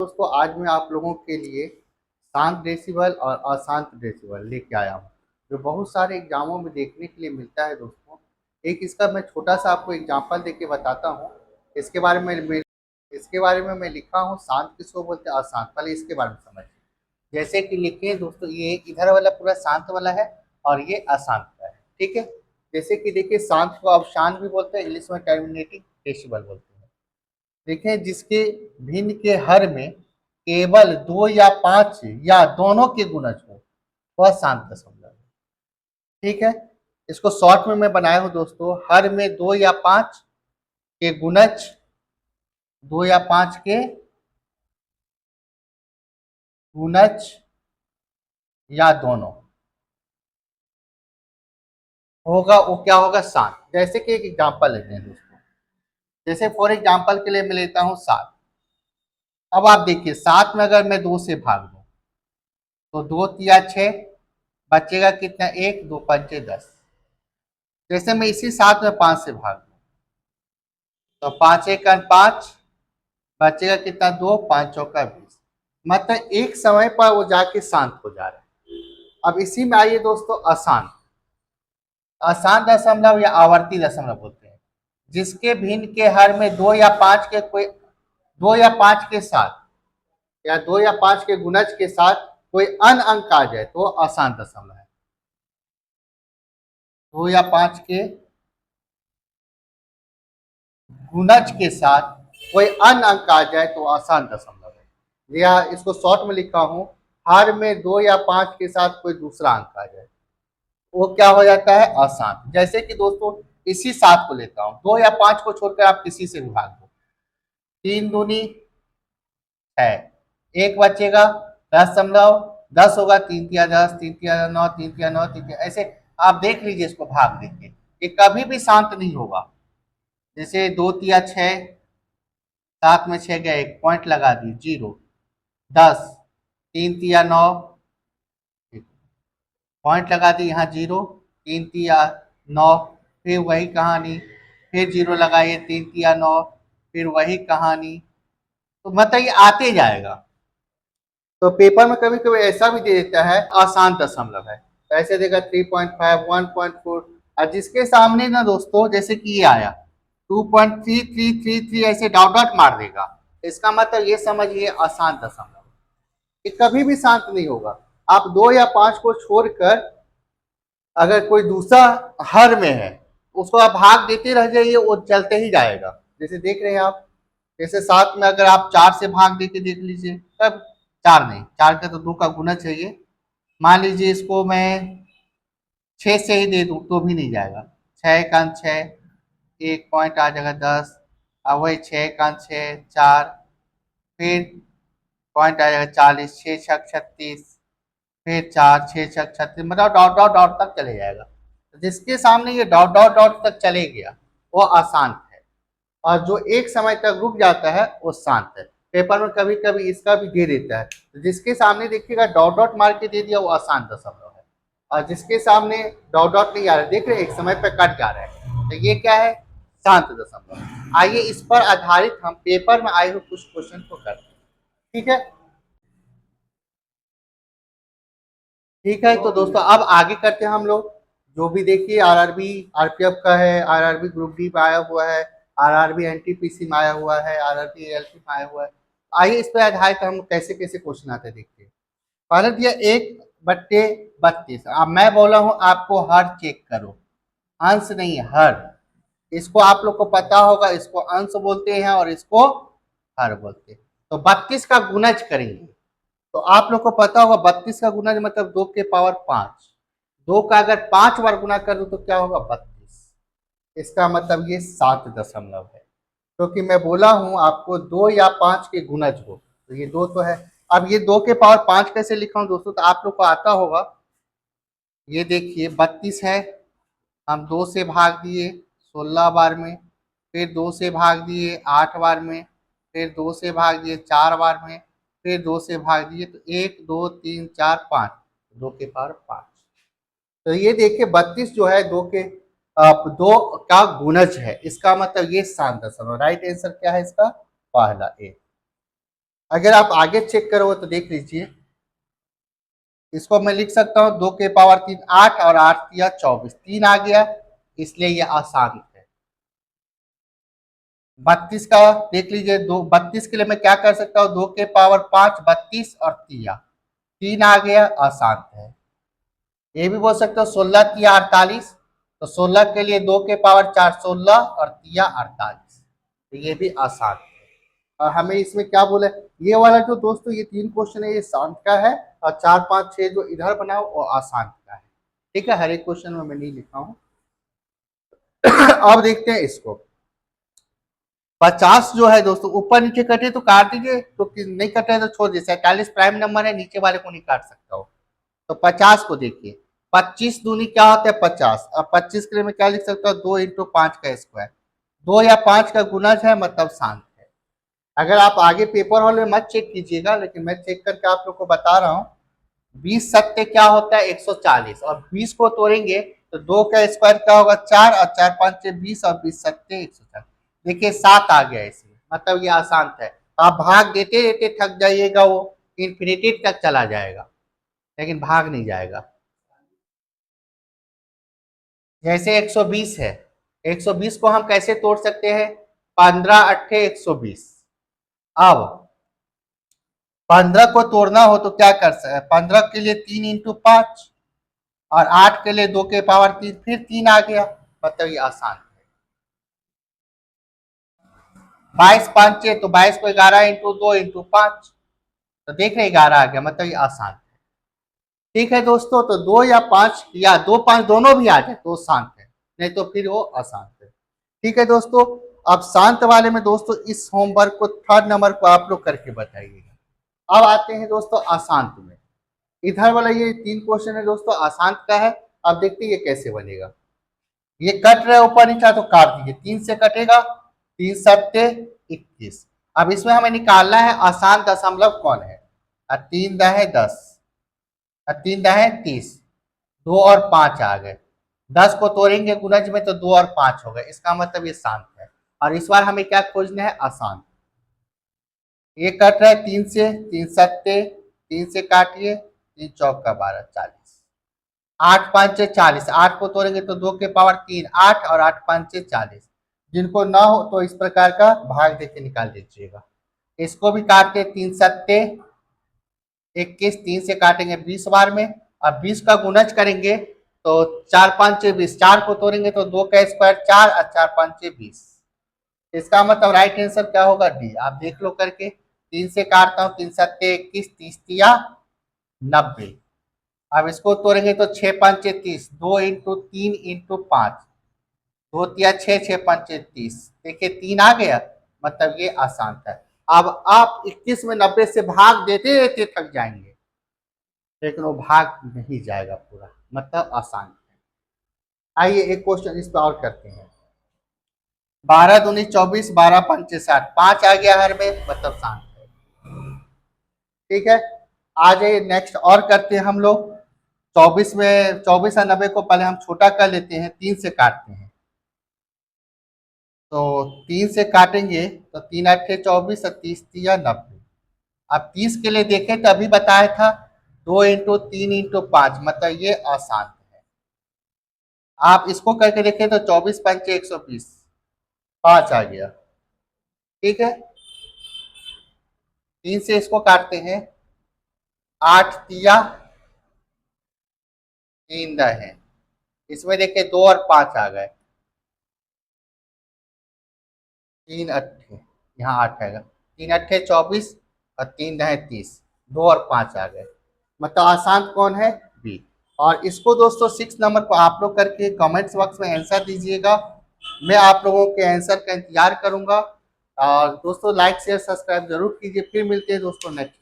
दोस्तों आज मैं आप लोगों के लिए शांत डेसिबल और अशांत डेसिबल लेके आया हूँ जो बहुत सारे एग्जामों में देखने के लिए मिलता है दोस्तों। एक इसका मैं छोटा सा आपको एग्जांपल देके बताता हूँ। इसके बारे में मैं लिखा हूँ शांत किसको बोलते हैं, अशांत। पहले इसके बारे में समझिए। जैसे कि लिखे दोस्तों, ये इधर वाला पूरा शांत वाला है और ये अशांत का है, ठीक है। जैसे कि देखिए, शांत को आप शांत भी बोलते हैं, इंग्लिश में टर्मिनेटिंग डेसिबल बोलते हैं। देखें, जिसके भिन्न के हर में केवल 2 या 5 या दोनों के गुणज हो वह शांत दशमलव है, ठीक है। इसको शॉर्ट में मैं बनाया हूं दोस्तों, हर में 2 या 5 के गुणज, 2 या 5 के गुणज या दोनों होगा, वो क्या होगा, शांत। जैसे कि एक एग्जांपल लेते हैं दोस्तों। जैसे फॉर एग्जांपल के लिए मैं लेता हूं 7। अब आप देखिए, 7 में अगर मैं 2 से भाग दूं तो 2 तिया 6, बचेगा कितना, 1, 2 पंचे 10। जैसे मैं इसी 7 में 5 से भाग दूं तो 5 एक 5, बचेगा कितना, 2, 5 चौका 20। मतलब एक समय पर वो जाके शांत हो जा रहा है। अब इसी में आइए दोस्तों, अशांत। अशांत दशमलव या आवर्ती दशमलव बोलते हैं, जिसके भिन्न के हर में 2 या 5 के कोई 2 या 5 के साथ या 2 या 5 के गुणज के साथ कोई अन्य अंक आ जाए तो अशांत दशमलव है। 2 या 5 के गुणज के साथ कोई अन्य अंक आ जाए तो अशांत दशमलव है। या इसको शॉर्ट में लिखा हूं, हर में 2 या 5 के साथ कोई दूसरा अंक आ जाए वो क्या हो जाता है, अशांत। जैसे कि दोस्तों इसी 7 को लेता हूं, 2 या 5 को छोड़कर आप किसी से भी भाग दो, 3 दूनी 6, एक बचेगा दशमलव, 10 होगा, 3 तिया 10, 3 तिया 9, 3 तिया 9, 3 तिया, ऐसे आप देख लीजिए इसको भाग देके, ये कभी भी शांत नहीं होगा। जैसे 2 तिया 6, 7 में 6 गया, एक पॉइंट लगा दी, 0, 10, 3 तिया 9, पॉइंट लगा दी यहाँ 0, 3 तिया 9, फिर वही कहानी, फिर 0 लगाइए, 3 तिया 9, फिर वही कहानी। तो मतलब ये आते जाएगा। तो पेपर में कभी कभी ऐसा भी दे देता है अशांत दशमलव है, तो ऐसे देगा 3.5, 1.4। और जिसके सामने ना दोस्तों, जैसे कि ये आया 2.3333, ऐसे डॉट डॉट मार देगा, इसका मतलब ये समझिए अशांत दशमलव, ये कभी भी शांत नहीं होगा। आप 2 या 5 को छोड़कर अगर कोई दूसरा हर में है उसको आप भाग देते रह जाइए, वो चलते ही जाएगा। जैसे देख रहे हैं आप, जैसे 7 में अगर आप 4 से भाग देके देख लीजिए, तब 4 नहीं, 4 का तो 2 का गुना चाहिए। मान लीजिए इसको मैं 6 से ही दे दूं तो भी नहीं जाएगा, 6 का 6, एक पॉइंट आ जाएगा 10, अब वही 6 का 6, 4, फिर पॉइंट आ जाएगा 40, 6 छक 36, फिर 4, 6 छक 36, मतलब डॉट डॉट डॉट तक चले जाएगा। जिसके सामने ये डॉट डॉट डॉट तक चले गया वो अशांत है, और जो एक समय तक रुक जाता है वो शांत है। पेपर में कभी कभी इसका भी दे देता है, तो जिसके सामने देखिएगा डॉट डॉट मार के दे दिया वो अशांत दशमलव है, और जिसके सामने डॉट डॉट नहीं आ रहा, देख रहे एक समय पर कट जा रहा है, तो ये क्या है, शांत दशमलव। आइए इस पर आधारित हम पेपर में आए हुए कुछ क्वेश्चन को करते हैं, ठीक है। ठीक है, तो दोस्तों अब आगे करते हैं हम लोग। जो भी देखिए आरआरबी आरपीएफ का है, आरआरबी ग्रुप डी में आया हुआ है, आरआरबी एनटीपीसी में आया हुआ है, आरआरबी एएलपी में आया हुआ है। आइए इस पर आधारित हम कैसे कैसे क्वेश्चन आते हैं देखते हैं। पहले दिया 1/32। अब मैं बोला हूं आपको हर चेक करो, अंश नहीं हर। इसको आप लोग को पता होगा, इसको अंश बोलते हैं और इसको हर बोलते हैं। तो 32 का गुणज करेंगे तो आप लोग को पता होगा 32 का गुना मतलब 2 के पावर 5। 2 का अगर 5 बार गुना कर दो तो क्या होगा, 32। इसका मतलब ये 7 दशमलव है, क्योंकि मैं बोला हूं आपको 2 या 5 के गुणज हो, तो ये 2 तो है। अब ये 2 के पावर 5 कैसे लिखा हूं दोस्तों, तो आप लोग को आता होगा। ये देखिए 32 है, हम 2 से भाग दिए 16 बार में, फिर 2 से भाग दिए 8 बार में, फिर 2 से भाग दिए 4 बार में, फिर 2 से भाग दिए, तो 1 2 3 4 5, 2 के पावर 5। तो ये देखिए 32 जो है 2 के 2 का गुणज है, इसका मतलब ये शांत दशमलव। राइट आंसर क्या है इसका, पहला ए। अगर आप आगे चेक करोगे तो देख लीजिए, इसको मैं लिख सकता हूँ 2 के पावर 3 8 और 8 तिया 24, 3 आ गया, इसलिए ये आसान है। 32 का देख लीजिए, 32 के लिए मैं क्या कर सकता हूँ, 2 के पावर 5 32 और तिया 3 आ गया, आसान है। ये भी बोल सकते हो 16 तिया 48, तो 16 के लिए 2 के पावर 4 16 और तिया 48, तो ये भी आसान है। और हमें इसमें क्या बोला है, ये वाला जो दोस्तों ये 3 क्वेश्चन है ये शांत का है, और 4 5 6 जो इधर बना है वो आसान का है। ठीक है, हर एक क्वेश्चन में मैं नहीं लिखा हूँ। अब देखते हैं इसको। 50 जो है दोस्तों, ऊपर नीचे कटे तो काट दीजिए, तो नहीं कटे तो छोड़ दीजिए। 47 प्राइम नंबर है, नीचे वाले को नहीं काट सकता हो। तो 50 को देखिए, 25 दूनी क्या होता है 50। अब 25 के लिए मैं क्या लिख सकता हूँ, 2 × 5 का स्क्वायर, 2 या 5 का गुणज है, मतलब शांत है। अगर आप आगे पेपर हॉल में मत चेक कीजिएगा, लेकिन मैं चेक करके आप लोग को बता रहा हूँ। 20 सत्ते क्या होता है 140, और 20 को तोड़ेंगे तो 2 का स्क्वायर क्या होगा 4, और 4 5 20, और 20 सत्ते 140। देखिए 7 आ गया इसमें, मतलब ये आसान है। आप भाग देते देते थक जाइएगा, वो इन्फिनिटी तक चला जाएगा, लेकिन भाग नहीं जाएगा। जैसे 120 है, 120 को हम कैसे तोड़ सकते हैं, 15 अट्ठे 120। अब 15 को तोड़ना हो तो क्या कर सकते हैं, 15 के लिए 3 × 5, और 8 के लिए 2 के पावर 3, फिर 3 आ गया, मतलब ये आसान है। 22 5 6, तो 22 को 11 × 2 × 5, तो देख रहे 11 आ गया, मतलब ये आसान है। ठीक है दोस्तों, तो 2 या 5 या 2 5 दोनों भी आ जाए तो शांत है, नहीं तो फिर वो अशांत है। ठीक है दोस्तों, अब शांत वाले में दोस्तों इस होमवर्क को 3rd नंबर को आप लोग करके बताइएगा। अब आते हैं दोस्तों अशांत में। इधर वाला ये 3 क्वेश्चन है दोस्तों, अशांत का है। अब देखते हैं ये कैसे बनेगा। ये कट रहा है ऊपर नीचा, तो काट दीजिए, 3 से कटेगा, 3 सत्ते 21। अब इसमें हमें निकालना है अशांत दशमलव कौन है। 3 दहे 10, 3 दहे 30, 2 और 5 आ गए। 10 को तोड़ेंगे गुणज में तो 2 और 5 हो गए, इसका मतलब ये शांत है। और इस बार हमें क्या खोजना है, अशांत। ये कट रहा है 3 से, 3 सत्ते 3 से काटिए, 3 चौका 12 40, 8 5 40, 8 को तोड़ेंगे तो 2 के पावर 3 8, और 8 5 40। जिनको ना हो तो इस प्रकार का भाग देके निकाल दीजिएगा। इसको भी काटते, 3 सत्ते 21, 3 से काटेंगे 20 बार में, अब 20 का गुणज करेंगे तो 4 5 20, 4 को तोड़ेंगे तो 2 का स्क्वायर 4, और 4 5 20। इसका मतलब राइट आंसर क्या होगा, डी। आप देख लो करके। 3 से काटता हूँ, 3 सत्ते 21, 30 तिया 90। अब इसको तोड़ेंगे तो 6 5 30, 2 × 3 × 5, 2 तिया 6, 6 5 30। देखिए 3 आ गया, मतलब ये आसान था। अब आप 21 में 90 से भाग देते देते थक जाएंगे, लेकिन वो भाग नहीं जाएगा पूरा, मतलब आसान है। आइए एक क्वेश्चन इस पर और करते हैं। 12 दूनी 24, 12 पंचे 60, 5 आ गया हर में, मतलब शांत है। ठीक है, आ जाइए नेक्स्ट और करते हैं हम लोग। 24 में 24 और 90 को पहले हम छोटा कर लेते हैं, 3 से काटते हैं। तो 3 से काटेंगे तो 3 अट्ठे 24, और 30 तिया 90। अब 30 के लिए देखें तो अभी बताया था 2 × 3 × 5, मतलब ये आसान है। आप इसको करके देखें तो 24 पंचे 120, 5 आ गया। ठीक है, 3 से इसको काटते हैं, 8 तिया 3 दहे, इसमें देखिए 2 और 5 आ गए, 3 अट्ठे, यहाँ 8 आएगा, 3 अट्ठे 24, और 3 दहे 30, 2 और 5 आ गए, मतलब आसान कौन है, बी। और इसको दोस्तों 6 नंबर को आप लोग करके कमेंट्स बॉक्स में आंसर दीजिएगा। मैं आप लोगों के आंसर का इंतजार करूंगा। और दोस्तों लाइक शेयर सब्सक्राइब जरूर कीजिए। फिर मिलते हैं दोस्तों नेक्स्ट।